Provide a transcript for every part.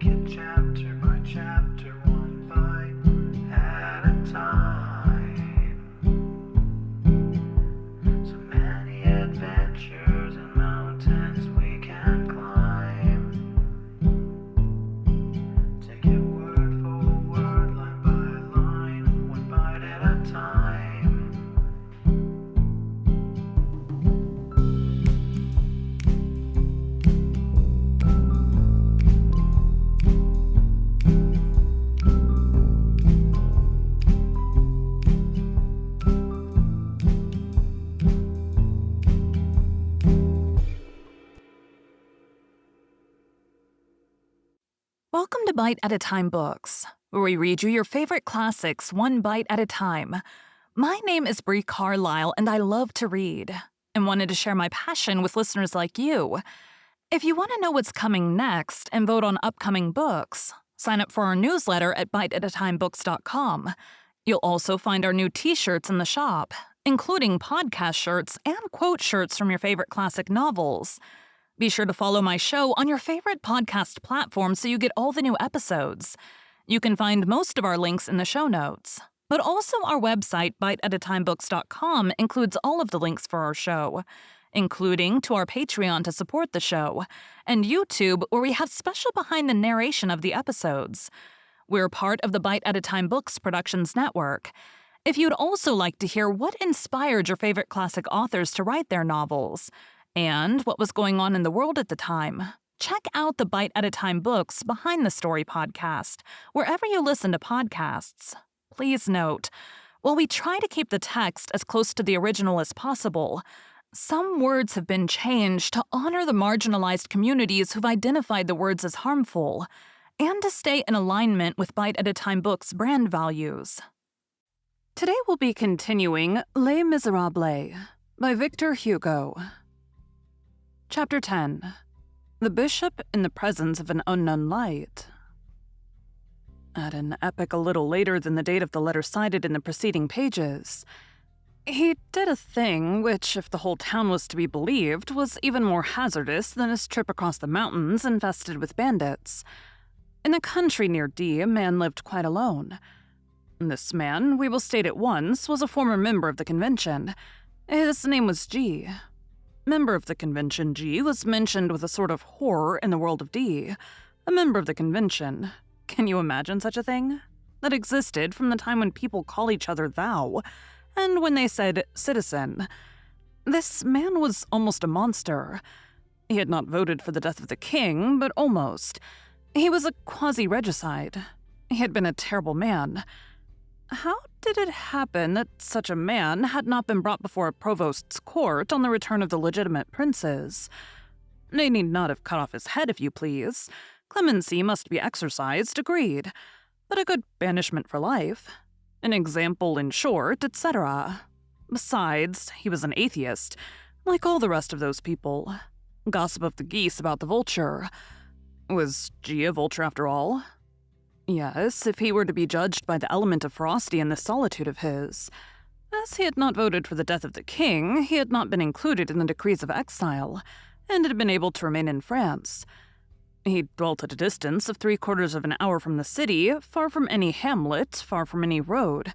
it chapter by chapter, one bite at a time. So many adventures and mountains we can climb. Take it word for word, line by line, one bite at a time. Welcome to Bite at a Time Books, where we read you your favorite classics one bite at a time. My name is Bree Carlile, and I love to read, and wanted to share my passion with listeners like you. If you want to know what's coming next and vote on upcoming books, sign up for our newsletter at biteatatimebooks.com. You'll also find our new t-shirts in the shop, including podcast shirts and quote shirts from your favorite classic novels. Be sure to follow my show on your favorite podcast platform so you get all the new episodes. You can find most of our links in the show notes. But also our website, biteatatimebooks.com, includes all of the links for our show, including to our Patreon to support the show, and YouTube, where we have special behind the narration of the episodes. We're part of the Bite at a Time Books Productions Network. If you'd also like to hear what inspired your favorite classic authors to write their novels, and what was going on in the world at the time, check out the Bite at a Time Books Behind the Story podcast, wherever you listen to podcasts. Please note, while we try to keep the text as close to the original as possible, some words have been changed to honor the marginalized communities who've identified the words as harmful, and to stay in alignment with Bite at a Time Books' brand values. Today we'll be continuing Les Miserables by Victor Hugo. Chapter 10. The Bishop in the Presence of an Unknown Light. At an epoch a little later than the date of the letter cited in the preceding pages, he did a thing which, if the whole town was to be believed, was even more hazardous than his trip across the mountains infested with bandits. In a country near D, a man lived quite alone. This man, we will state at once, was a former member of the convention. His name was G. Member of the convention G was mentioned with a sort of horror in the world of D. A member of the convention. Can you imagine such a thing? That existed from the time when people call each other thou, and when they said citizen. This man was almost a monster. He had not voted for the death of the king, but almost. He was a quasi-regicide. He had been a terrible man. How did it happen that such a man had not been brought before a provost's court on the return of the legitimate princes? They need not have cut off his head, if you please. Clemency must be exercised, agreed. But a good banishment for life. An example in short, etc. Besides, he was an atheist, like all the rest of those people. Gossip of the geese about the vulture. Was G a vulture after all? Yes, if he were to be judged by the element of Frosty in this solitude of his. As he had not voted for the death of the king, he had not been included in the decrees of exile, and had been able to remain in France. He dwelt at a distance of 3/4 of an hour from the city, far from any hamlet, far from any road,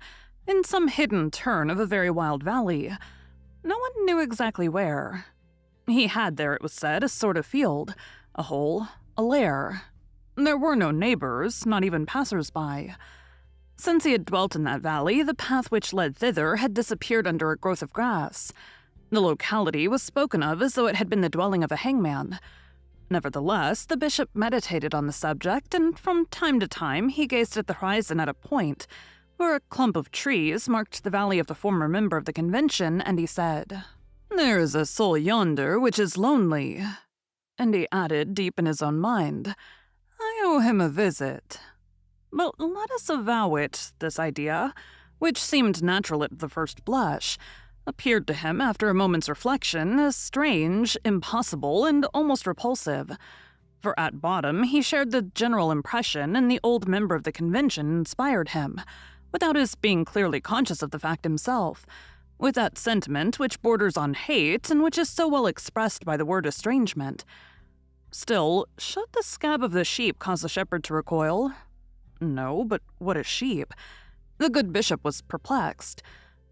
in some hidden turn of a very wild valley. No one knew exactly where. He had there, it was said, a sort of field, a hole, a lair. There were no neighbors, not even passers-by. Since he had dwelt in that valley, the path which led thither had disappeared under a growth of grass. The locality was spoken of as though it had been the dwelling of a hangman. Nevertheless, the bishop meditated on the subject, and from time to time he gazed at the horizon at a point where a clump of trees marked the valley of the former member of the convention, and he said, "There is a soul yonder which is lonely." And he added, deep in his own mind, "I owe him a visit." But let us avow it, this idea, which seemed natural at the first blush, appeared to him after a moment's reflection as strange, impossible, and almost repulsive. For at bottom he shared the general impression, and the old member of the convention inspired him, without his being clearly conscious of the fact himself, with that sentiment which borders on hate and which is so well expressed by the word estrangement. Still, should the scab of the sheep cause the shepherd to recoil? No, but what a sheep? The good bishop was perplexed.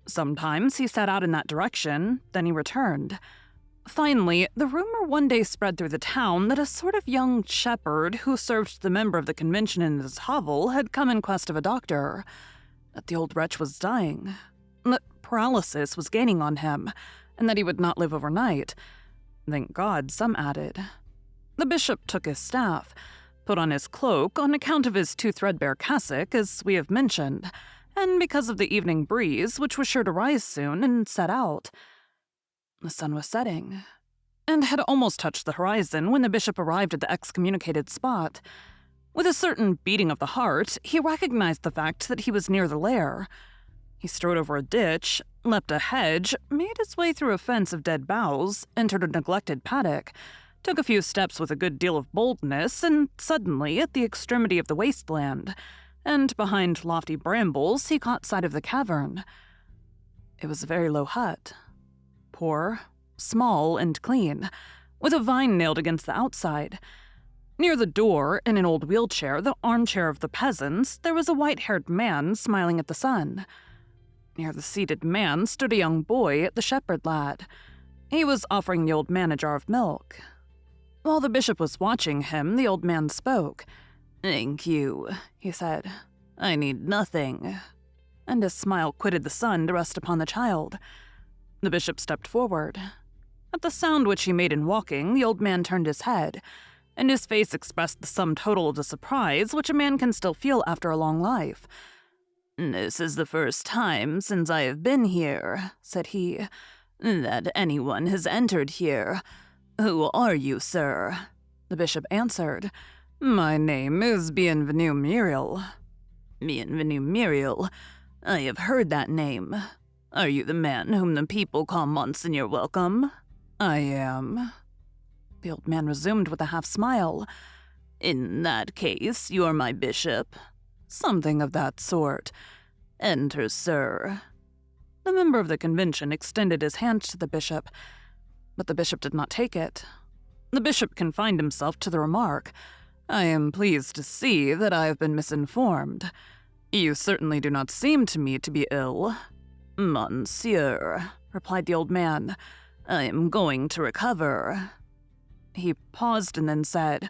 Sometimes he set out in that direction, then he returned. Finally, the rumor one day spread through the town that a sort of young shepherd who served the member of the convention in his hovel had come in quest of a doctor. That the old wretch was dying. That paralysis was gaining on him, and that he would not live overnight. Thank God, some added. The bishop took his staff, put on his cloak on account of his too threadbare cassock, as we have mentioned, and because of the evening breeze, which was sure to rise soon, and set out. The sun was setting, and had almost touched the horizon when the bishop arrived at the excommunicated spot. With a certain beating of the heart, he recognized the fact that he was near the lair. He strode over a ditch, leapt a hedge, made his way through a fence of dead boughs, entered a neglected paddock, took a few steps with a good deal of boldness, and suddenly, at the extremity of the wasteland, and behind lofty brambles, he caught sight of the cavern. It was a very low hut. Poor, small, and clean, with a vine nailed against the outside. Near the door, in an old wheelchair, the armchair of the peasants, there was a white-haired man smiling at the sun. Near the seated man stood a young boy, the shepherd lad. He was offering the old man a jar of milk. While the bishop was watching him, the old man spoke. "Thank you," he said. "I need nothing." And his smile quitted the son to rest upon the child. The bishop stepped forward. At the sound which he made in walking, the old man turned his head, and his face expressed the sum total of the surprise which a man can still feel after a long life. "This is the first time since I have been here," said he, "that anyone has entered here. Who are you, sir?" The bishop answered, "My name is Bienvenu Muriel." "Bienvenu Muriel? I have heard that name. Are you the man whom the people call Monseigneur Welcome?" "I am." The old man resumed with a half-smile. "In that case, you are my bishop?" "Something of that sort." "Enter, sir." The member of the convention extended his hand to the bishop, but the bishop did not take it. The bishop confined himself to the remark, "I am pleased to see that I have been misinformed. You certainly do not seem to me to be ill." "Monsieur," replied the old man, "I am going to recover." He paused and then said,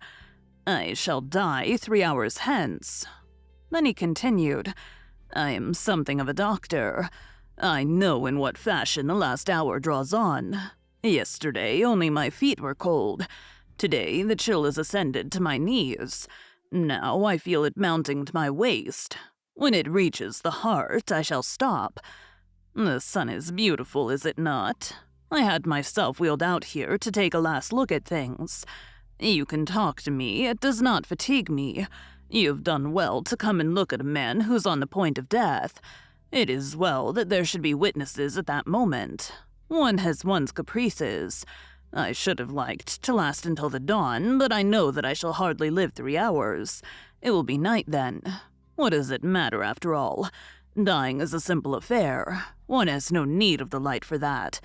"I shall die 3 hours hence." Then he continued, "I am something of a doctor. I know in what fashion the last hour draws on. Yesterday only my feet were cold. Today the chill has ascended to my knees. Now I feel it mounting to my waist. When it reaches the heart, I shall stop. The sun is beautiful, is it not? I had myself wheeled out here to take a last look at things. You can talk to me, it does not fatigue me. You've done well to come and look at a man who's on the point of death. It is well that there should be witnesses at that moment. One has one's caprices. I should have liked to last until the dawn, but I know that I shall hardly live 3 hours. It will be night then. What does it matter after all? Dying is a simple affair. One has no need of the light for that.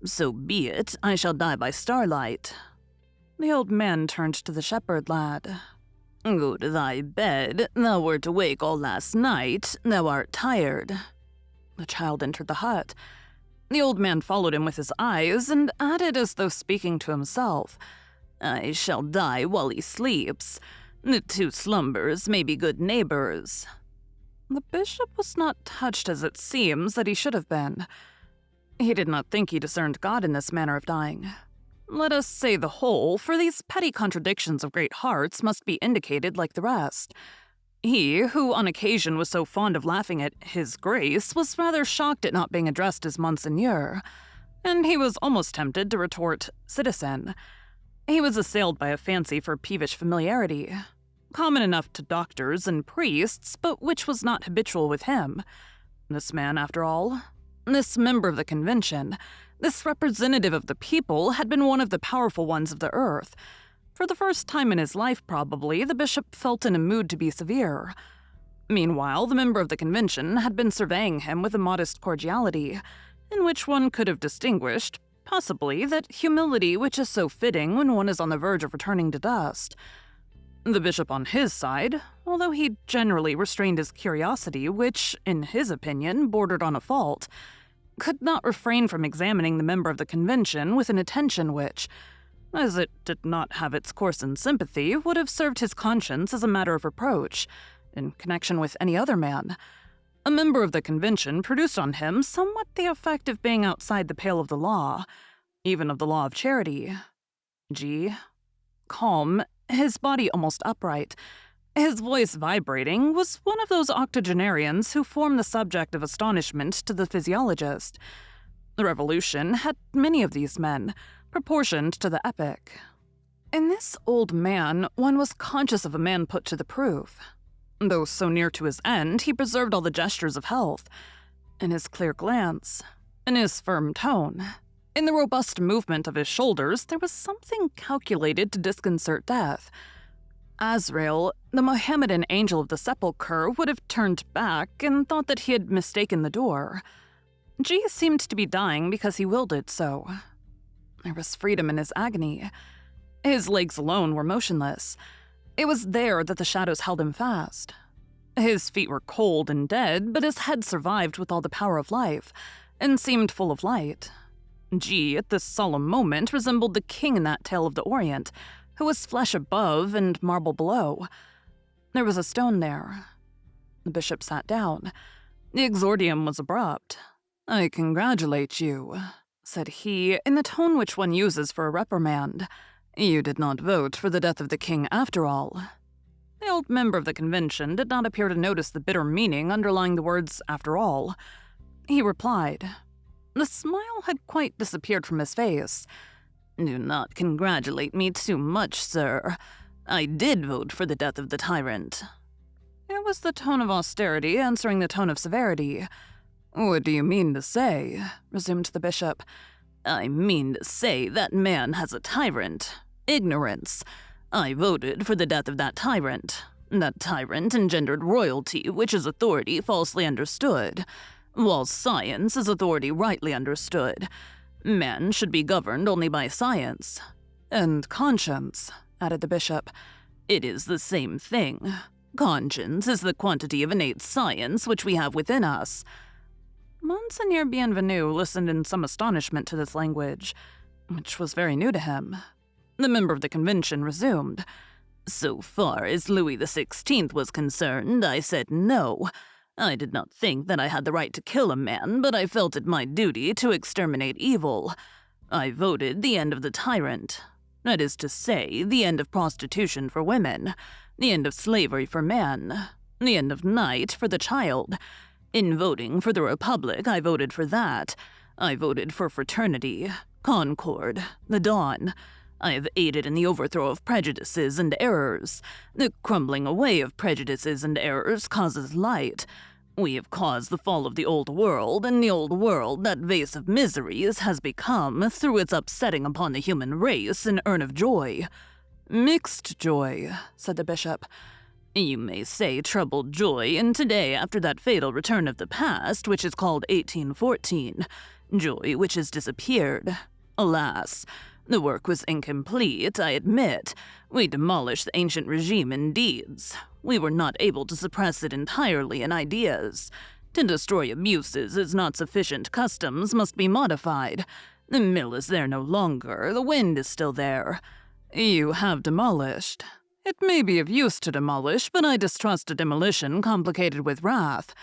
So be it, I shall die by starlight." The old man turned to the shepherd lad. "Go to thy bed. Thou wert awake all last night. Thou art tired." The child entered the hut. The old man followed him with his eyes and added as though speaking to himself, "I shall die while he sleeps. The 2 slumbers may be good neighbors." The bishop was not touched as it seems that he should have been. He did not think he discerned God in this manner of dying. Let us say the whole, for these petty contradictions of great hearts must be indicated like the rest. He, who on occasion was so fond of laughing at His Grace, was rather shocked at not being addressed as Monseigneur, and he was almost tempted to retort citizen. He was assailed by a fancy for peevish familiarity, common enough to doctors and priests, but which was not habitual with him. This man, after all, this member of the convention, this representative of the people, had been one of the powerful ones of the earth. For the first time in his life, probably, the bishop felt in a mood to be severe. Meanwhile, the member of the convention had been surveying him with a modest cordiality, in which one could have distinguished, Possibly that humility which is so fitting when one is on the verge of returning to dust. The bishop on his side, although he generally restrained his curiosity, which, in his opinion, bordered on a fault, could not refrain from examining the member of the convention with an attention which, as it did not have its course in sympathy, would have served his conscience as a matter of reproach, in connection with any other man. A member of the convention produced on him somewhat the effect of being outside the pale of the law, even of the law of charity. G. Calm, his body almost upright, his voice vibrating, was one of those octogenarians who form the subject of astonishment to the physiologist. The Revolution had many of these men, proportioned to the epoch. In this old man, one was conscious of a man put to the proof. Though so near to his end, he preserved all the gestures of health. In his clear glance, in his firm tone, in the robust movement of his shoulders, there was something calculated to disconcert death. Azrael, the Mohammedan angel of the sepulchre, would have turned back and thought that he had mistaken the door. G seemed to be dying because he willed it so. There was freedom in his agony. His legs alone were motionless. It was there that the shadows held him fast. His feet were cold and dead, but his head survived with all the power of life, and seemed full of light. G, at this solemn moment, resembled the king in that tale of the Orient, who was flesh above and marble below. There was a stone there. The bishop sat down. The exordium was abrupt. "I congratulate you," said he, in the tone which one uses for a reprimand. "You did not vote for the death of the king after all." The old member of the convention did not appear to notice the bitter meaning underlying the words "after all." He replied. The smile had quite disappeared from his face. "Do not congratulate me too much, sir. I did vote for the death of the tyrant." It was the tone of austerity answering the tone of severity. "What do you mean to say?" resumed the bishop. "I mean to say that man has a tyrant. Ignorance. I voted for the death of that tyrant. That tyrant engendered royalty, which is authority falsely understood, while science is authority rightly understood. Man should be governed only by science." "And conscience," added the bishop. "It is the same thing. Conscience is the quantity of innate science which we have within us." Monseigneur Bienvenu listened in some astonishment to this language, which was very new to him. The member of the convention resumed. "So far as Louis XVI was concerned, I said no. I did not think that I had the right to kill a man, but I felt it my duty to exterminate evil. I voted the end of the tyrant. That is to say, the end of prostitution for women, the end of slavery for men, the end of night for the child. In voting for the Republic, I voted for that. I voted for fraternity, concord, the dawn. I have aided in the overthrow of prejudices and errors. The crumbling away of prejudices and errors causes light. We have caused the fall of the old world, and the old world, that vase of miseries, has become, through its upsetting upon the human race, an urn of joy." "Mixed joy," said the bishop. "You may say troubled joy, and today, after that fatal return of the past, which is called 1814, joy which has disappeared. Alas, the work was incomplete, I admit. We demolished the ancient regime in deeds. We were not able to suppress it entirely in ideas. To destroy abuses is not sufficient. Customs must be modified. The mill is there no longer. The wind is still there." "You have demolished." "It may be of use to demolish, but I distrust a demolition complicated with wrath."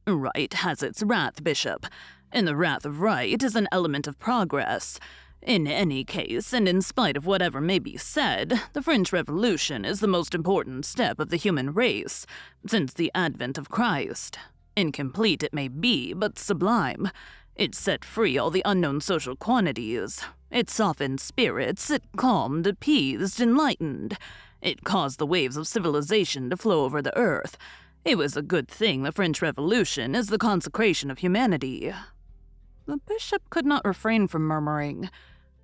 "Right has its wrath, Bishop, and the wrath of right is an element of progress. In any case, and in spite of whatever may be said, the French Revolution is the most important step of the human race since the advent of Christ. Incomplete it may be, but sublime. It set free all the unknown social quantities. It softened spirits. It calmed, appeased, enlightened. It caused the waves of civilization to flow over the earth. It was a good thing the French Revolution is the consecration of humanity." The bishop could not refrain from murmuring,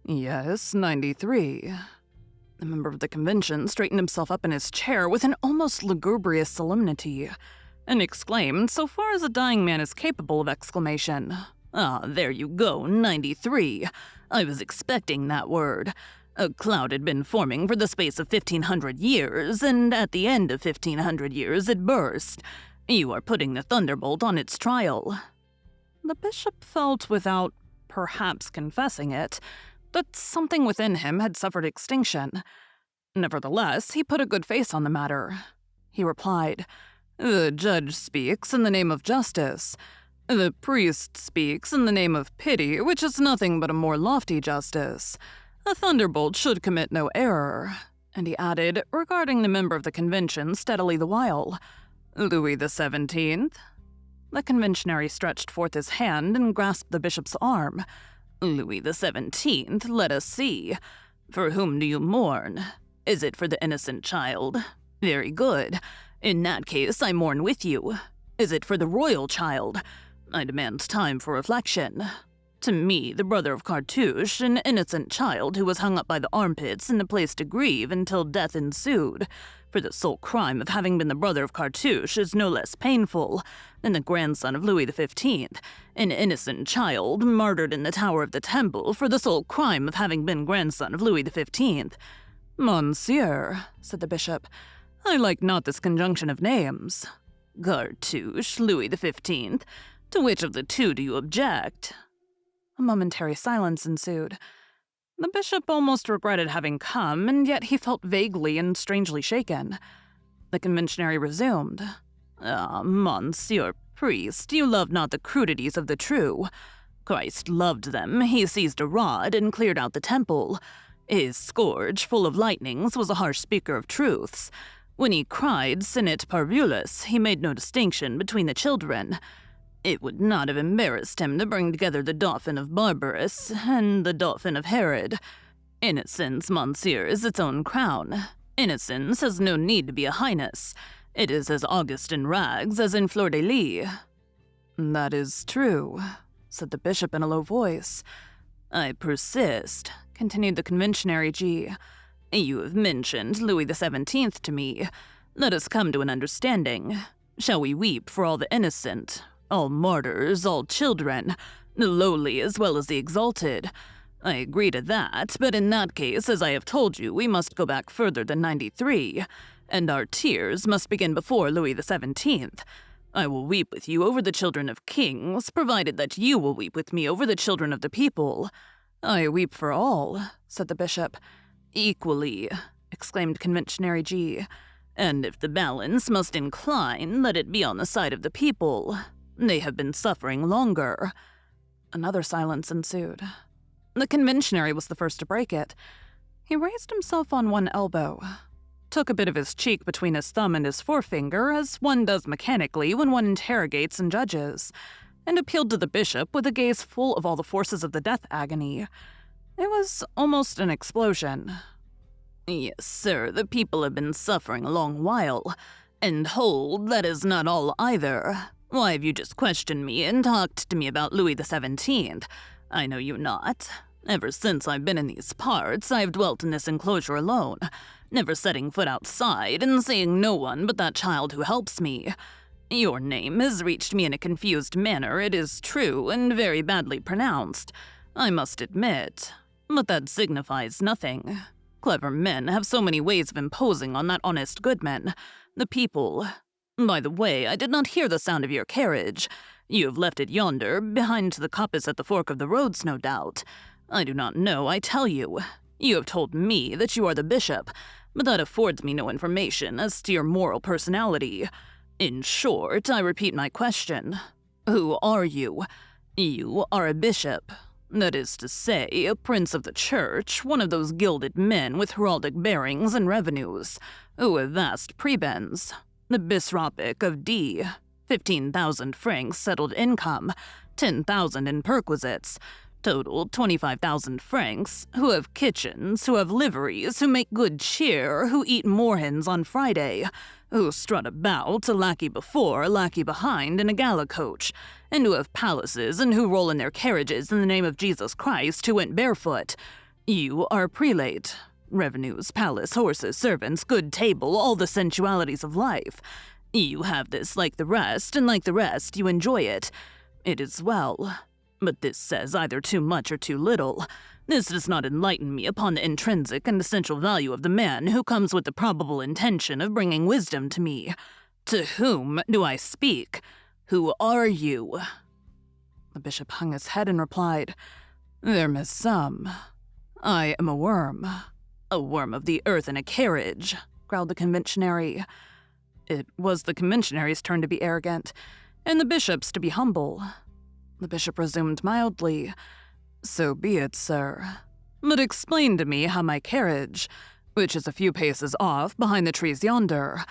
"Yes, 93. The member of the convention straightened himself up in his chair with an almost lugubrious solemnity, and exclaimed, so far as a dying man is capable of exclamation, "Ah, there you go, 93. I was expecting that word. A cloud had been forming for the space of 1,500 years, and at the end of 1,500 years it burst. You are putting the thunderbolt on its trial." The bishop felt, without perhaps confessing it, that something within him had suffered extinction. Nevertheless, he put a good face on the matter. He replied, "The judge speaks in the name of justice. The priest speaks in the name of pity, which is nothing but a more lofty justice. A thunderbolt should commit no error." And he added, regarding the member of the convention steadily the while, "Louis XVII?" The conventionary stretched forth his hand and grasped the bishop's arm. "Louis XVII, let us see. For whom do you mourn? Is it for the innocent child? Very good. In that case, I mourn with you. Is it for the royal child? I demand time for reflection. To me, the brother of Cartouche, an innocent child who was hung up by the armpits in a place to grieve until death ensued, for the sole crime of having been the brother of Cartouche, is no less painful than the grandson of Louis XV, an innocent child martyred in the Tower of the Temple for the sole crime of having been grandson of Louis XV. "Monsieur," said the bishop, "I like not this conjunction of names. Cartouche, Louis XV, to which of the two do you object?" A momentary silence ensued. The bishop almost regretted having come, and yet he felt vaguely and strangely shaken. The conventionary resumed. "Ah, Monsieur Priest, you love not the crudities of the true. Christ loved them. He seized a rod and cleared out the temple. His scourge, full of lightnings, was a harsh speaker of truths. When he cried sinit parvulus, he made no distinction between the children. It would not have embarrassed him to bring together the Dauphin of Barbarous and the Dauphin of Herod. Innocence, monsieur, is its own crown. Innocence has no need to be a highness. It is as august in rags as in fleur-de-lis." "That is true," said the bishop in a low voice. "I persist," continued the conventionary G. "You have mentioned Louis XVII to me. Let us come to an understanding. Shall we weep for all the innocent, all martyrs, all children, the lowly as well as the exalted? I agree to that, but in that case, as I have told you, we must go back further than 93, and our tears must begin before Louis XVII. I will weep with you over the children of kings, provided that you will weep with me over the children of the people." "I weep for all," said the bishop. "Equally," exclaimed conventionary G. "And if the balance must incline, let it be on the side of the people. They have been suffering longer." Another silence ensued. The conventionary was the first to break it. He raised himself on one elbow, took a bit of his cheek between his thumb and his forefinger, as one does mechanically when one interrogates and judges, and appealed to the bishop with a gaze full of all the forces of the death agony. It was almost an explosion. "Yes, sir, the people have been suffering a long while. And hold, that is not all either. Why have you just questioned me and talked to me about Louis XVII? I know you not. Ever since I've been in these parts, I've dwelt in this enclosure alone, never setting foot outside and seeing no one but that child who helps me. Your name has reached me in a confused manner, it is true, and very badly pronounced, I must admit. But that signifies nothing. Clever men have so many ways of imposing on that honest goodman, the people. By the way, I did not hear the sound of your carriage. You have left it yonder, behind the coppice at the fork of the roads, no doubt. I do not know, I tell you. You have told me that you are the bishop, but that affords me no information as to your moral personality. In short, I repeat my question. Who are you? You are a bishop. That is to say, a prince of the church, one of those gilded men with heraldic bearings and revenues, who have vast prebends. The bishopric of D, 15,000 francs settled income, 10,000 in perquisites, total 25,000 francs, who have kitchens, who have liveries, who make good cheer, who eat moorhens on Friday, who strut about, a lackey before, a lackey behind, in a gala coach, and who have palaces and who roll in their carriages in the name of Jesus Christ, who went barefoot. You are a prelate. Revenues, palace, horses, servants, good table, all the sensualities of life. You have this like the rest, and like the rest, you enjoy it. It is well. But this says either too much or too little. This does not enlighten me upon the intrinsic and essential value of the man who comes with the probable intention of bringing wisdom to me. To whom do I speak? Who are you?" The bishop hung his head and replied, "There miss some. I am a worm of the earth in a carriage," growled the conventionary. It was the conventionary's turn to be arrogant, and the bishop's to be humble. The bishop resumed mildly, "So be it, sir. But explain to me how my carriage, which is a few paces off behind the trees yonder,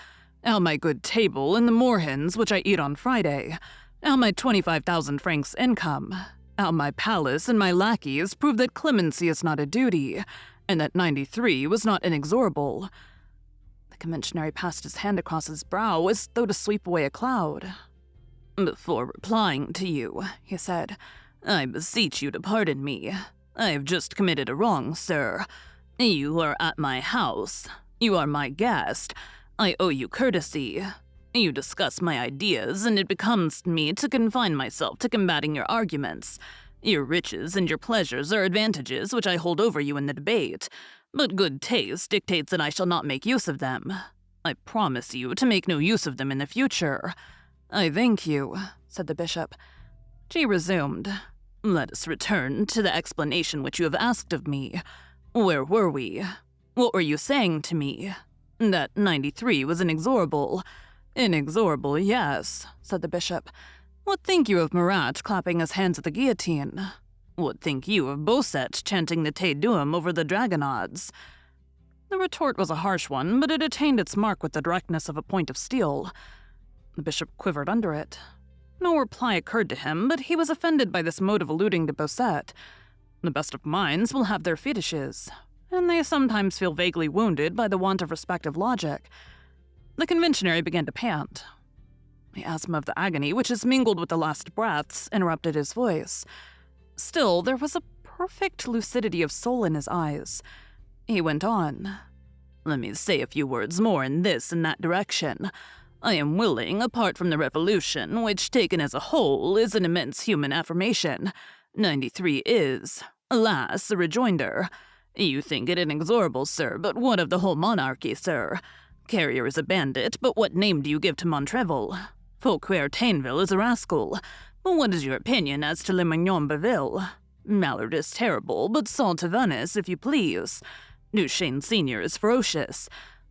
how my good table and the moorhens which I eat on Friday, how my 25,000 francs income, how my palace and my lackeys prove that clemency is not a duty, and that 93 was not inexorable." The conventionary passed his hand across his brow as though to sweep away a cloud. "Before replying to you," he said, "I beseech you to pardon me. I have just committed a wrong, sir. You are at my house. You are my guest. I owe you courtesy. You discuss my ideas, and it becomes me to confine myself to combating your arguments. Your riches and your pleasures are advantages which I hold over you in the debate, but good taste dictates that I shall not make use of them. I promise you to make no use of them in the future." "I thank you," said the bishop. She resumed, "Let us return to the explanation which you have asked of me. Where were we? What were you saying to me? That 93 was inexorable." "Inexorable, yes," said the bishop. "What think you of Marat clapping his hands at the guillotine? What think you of Bossuet chanting the Te Deum over the dragonades?" The retort was a harsh one, but it attained its mark with the directness of a point of steel. The bishop quivered under it. No reply occurred to him, but he was offended by this mode of alluding to Bossuet. The best of minds will have their fetishes, and they sometimes feel vaguely wounded by the want of respective logic. The conventionary began to pant. The asthma of the agony, which is mingled with the last breaths, interrupted his voice. Still, there was a perfect lucidity of soul in his eyes. He went on, "Let me say a few words more in this and that direction. I am willing, apart from the revolution, which taken as a whole is an immense human affirmation. 93 is, alas, a rejoinder. You think it inexorable, sir, but what of the whole monarchy, sir? Carrier is a bandit, but what name do you give to Montrevel? Fauquier Tainville is a rascal. But what is your opinion as to Le Mignon Beville? Mallard is terrible, but Saul Tavannes, if you please. Duchesne Senior is ferocious.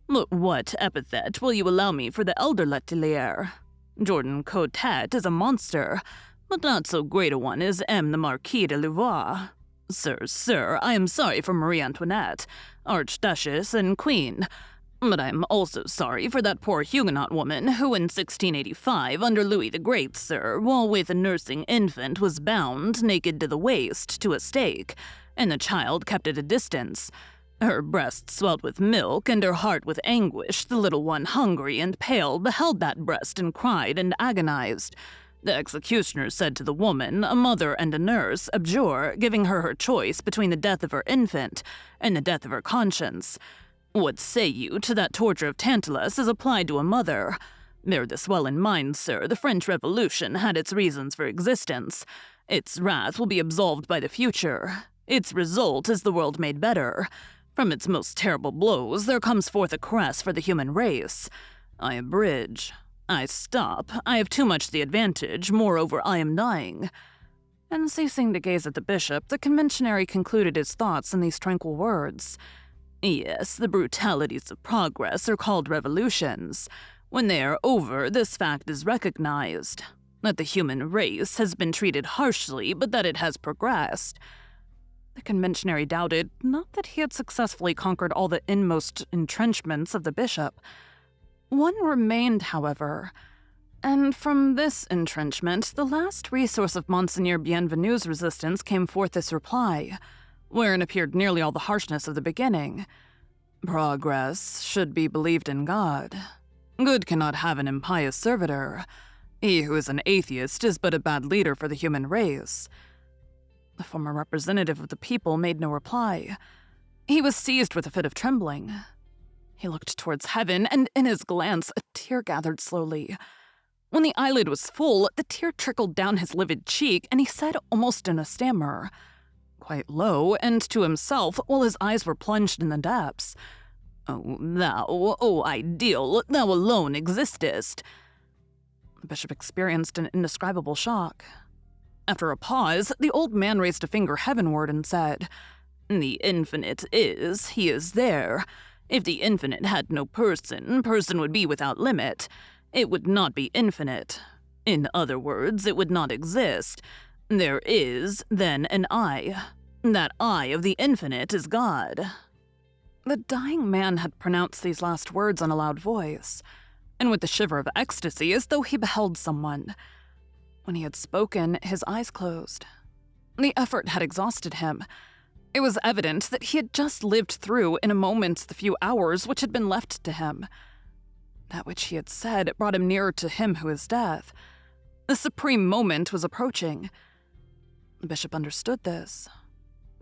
But what epithet will you allow me for the elder Letellier? Jordan Cotet is a monster, but not so great a one as M. the Marquis de Louvois. Sir, I am sorry for Marie Antoinette, Archduchess and Queen, but I am also sorry for that poor Huguenot woman who in 1685, under Louis the Great, sir, while with a nursing infant was bound, naked to the waist, to a stake, and the child kept at a distance. Her breast swelled with milk, and her heart with anguish. The little one, hungry and pale, beheld that breast and cried and agonized. The executioner said to the woman, a mother and a nurse, abjure, giving her her choice between the death of her infant and the death of her conscience. What say you to that torture of Tantalus as applied to a mother? Bear this well in mind, sir, the French Revolution had its reasons for existence. Its wrath will be absolved by the future. Its result is the world made better. From its most terrible blows, there comes forth a caress for the human race. I abridge. I stop. I have too much the advantage. Moreover, I am dying." And ceasing to gaze at the bishop, the conventionary concluded his thoughts in these tranquil words. "Yes, the brutalities of progress are called revolutions. When they are over, this fact is recognized, that the human race has been treated harshly, but that it has progressed." The conventionary doubted, not that he had successfully conquered all the inmost entrenchments of the bishop. One remained, however, and from this entrenchment, the last resource of Monseigneur Bienvenu's resistance came forth this reply, wherein appeared nearly all the harshness of the beginning. "Progress should be believed in God. Good cannot have an impious servitor. He who is an atheist is but a bad leader for the human race." The former representative of the people made no reply. He was seized with a fit of trembling. He looked towards heaven, and in his glance a tear gathered slowly. When the eyelid was full, the tear trickled down his livid cheek, and he said almost in a stammer, quite low and to himself while his eyes were plunged in the depths, "O thou, O ideal, thou alone existest." The bishop experienced an indescribable shock. After a pause, the old man raised a finger heavenward and said, "The infinite is, he is there. If the infinite had no person, person would be without limit. It would not be infinite. In other words, it would not exist. There is, then, an I. That I of the infinite is God." The dying man had pronounced these last words in a loud voice, and with the shiver of ecstasy as though he beheld someone. When he had spoken, his eyes closed. The effort had exhausted him. It was evident that he had just lived through in a moment the few hours which had been left to him. That which he had said brought him nearer to him who is death. The supreme moment was approaching. The bishop understood this.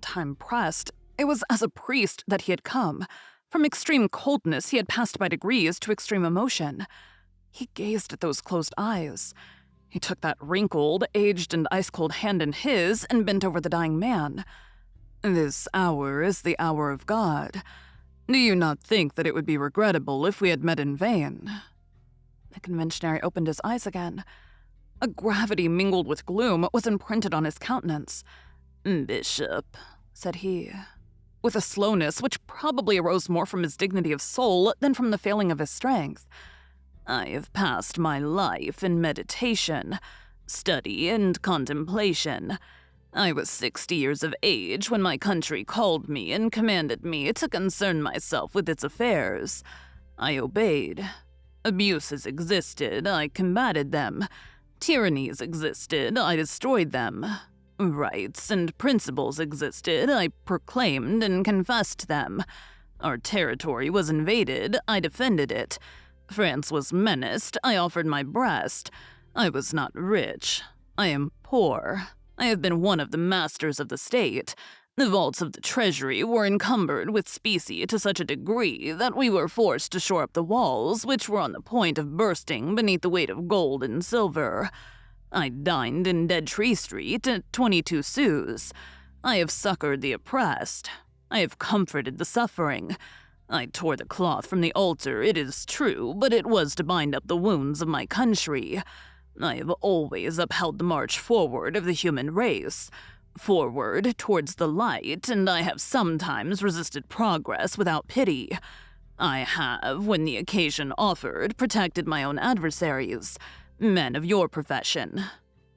Time pressed. It was as a priest that he had come. From extreme coldness, he had passed by degrees to extreme emotion. He gazed at those closed eyes. He took that wrinkled, aged, and ice-cold hand in his and bent over the dying man. "This hour is the hour of God. Do you not think that it would be regrettable if we had met in vain?" The conventionary opened his eyes again. A gravity mingled with gloom was imprinted on his countenance. "Bishop," said he, with a slowness which probably arose more from his dignity of soul than from the failing of his strength, "I have passed my life in meditation, study, and contemplation. I was 60 years of age when my country called me and commanded me to concern myself with its affairs. I obeyed. Abuses existed, I combated them. Tyrannies existed, I destroyed them. Rights and principles existed, I proclaimed and confessed them. Our territory was invaded, I defended it. France was menaced, I offered my breast. I was not rich. I am poor. I have been one of the masters of the state. The vaults of the treasury were encumbered with specie to such a degree that we were forced to shore up the walls, which were on the point of bursting beneath the weight of gold and silver. I dined in Dead Tree Street at 22 sous. I have succored the oppressed. I have comforted the suffering. I tore the cloth from the altar, it is true, but it was to bind up the wounds of my country. I have always upheld the march forward of the human race, forward towards the light, and I have sometimes resisted progress without pity. I have, when the occasion offered, protected my own adversaries, men of your profession.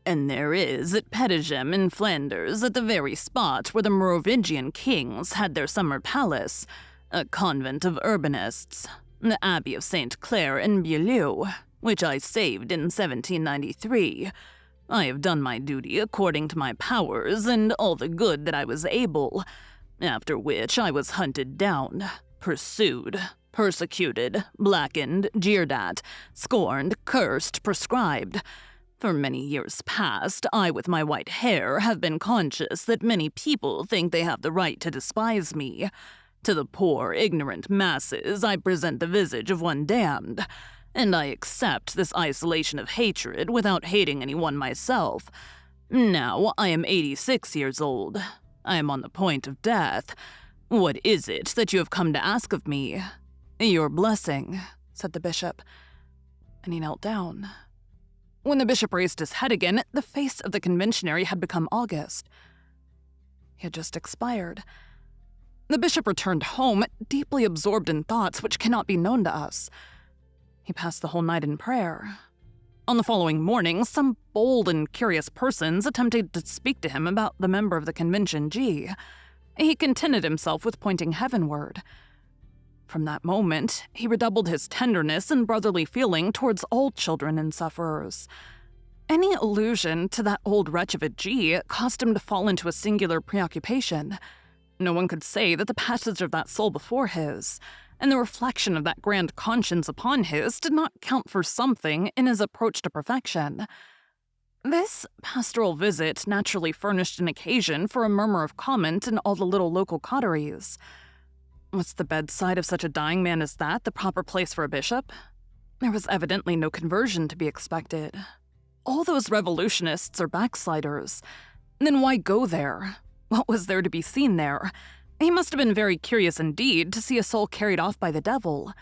And there is at Peteghem in Flanders, at the very spot where the Merovingian kings had their summer palace, a convent of urbanists, the Abbey of St. Clair in Beaulieu, which I saved in 1793. I have done my duty according to my powers and all the good that I was able, after which I was hunted down, pursued, persecuted, blackened, jeered at, scorned, cursed, proscribed. For many years past, I with my white hair have been conscious that many people think they have the right to despise me. To the poor, ignorant masses, I present the visage of one damned, and I accept this isolation of hatred without hating anyone myself. Now I am 86 years old. I am on the point of death. What is it that you have come to ask of me?" "Your blessing," said the bishop, and he knelt down. When the bishop raised his head again, the face of the conventionary had become august. He had just expired. The bishop returned home, deeply absorbed in thoughts which cannot be known to us. He passed the whole night in prayer. On the following morning, some bold and curious persons attempted to speak to him about the member of the Convention G. He contented himself with pointing heavenward. From that moment, he redoubled his tenderness and brotherly feeling towards all children and sufferers. Any allusion to that old wretch of a G caused him to fall into a singular preoccupation. No one could say that the passage of that soul before his, and the reflection of that grand conscience upon his, did not count for something in his approach to perfection. This pastoral visit naturally furnished an occasion for a murmur of comment in all the little local coteries. Was the bedside of such a dying man as that the proper place for a bishop? There was evidently no conversion to be expected. All those revolutionists are backsliders. Then why go there? What was there to be seen there? He must have been very curious indeed to see a soul carried off by the devil.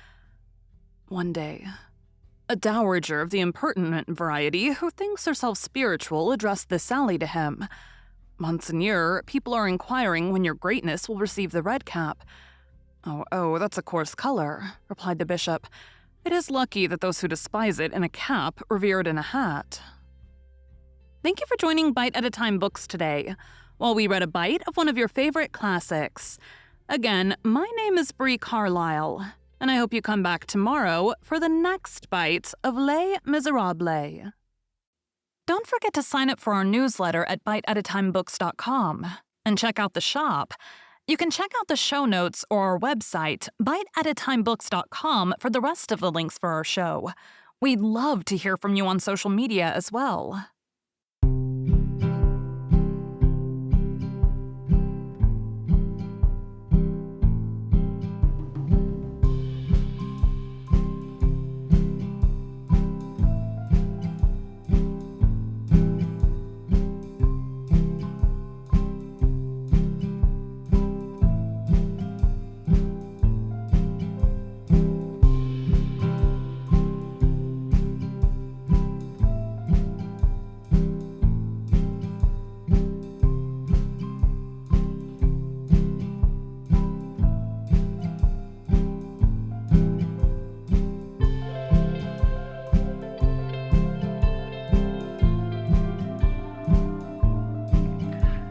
One day, a dowager of the impertinent variety who thinks herself spiritual addressed this sally to him. "Monseigneur, people are inquiring when your greatness will receive the red cap." Oh, that's a coarse color," replied the bishop. "It is lucky that those who despise it in a cap revere it in a hat." Thank you for joining Bite at a Time Books today, while we read a bite of one of your favorite classics. Again, my name is Bree Carlile, and I hope you come back tomorrow for the next bite of Les Miserables. Don't forget to sign up for our newsletter at biteatatimebooks.com and check out the shop. You can check out the show notes or our website, biteatatimebooks.com, for the rest of the links for our show. We'd love to hear from you on social media as well.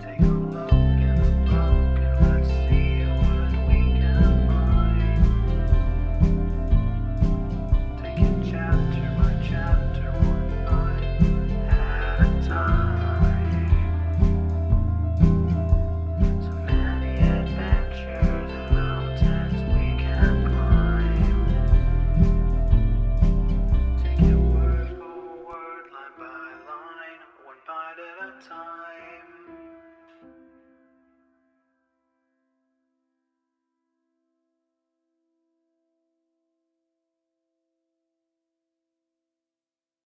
Take a look in the book and let's see what we can find. Take it chapter by chapter, one bite at a time. So many adventures and mountains we can climb. Take it word for word, line by line, one bite at a time.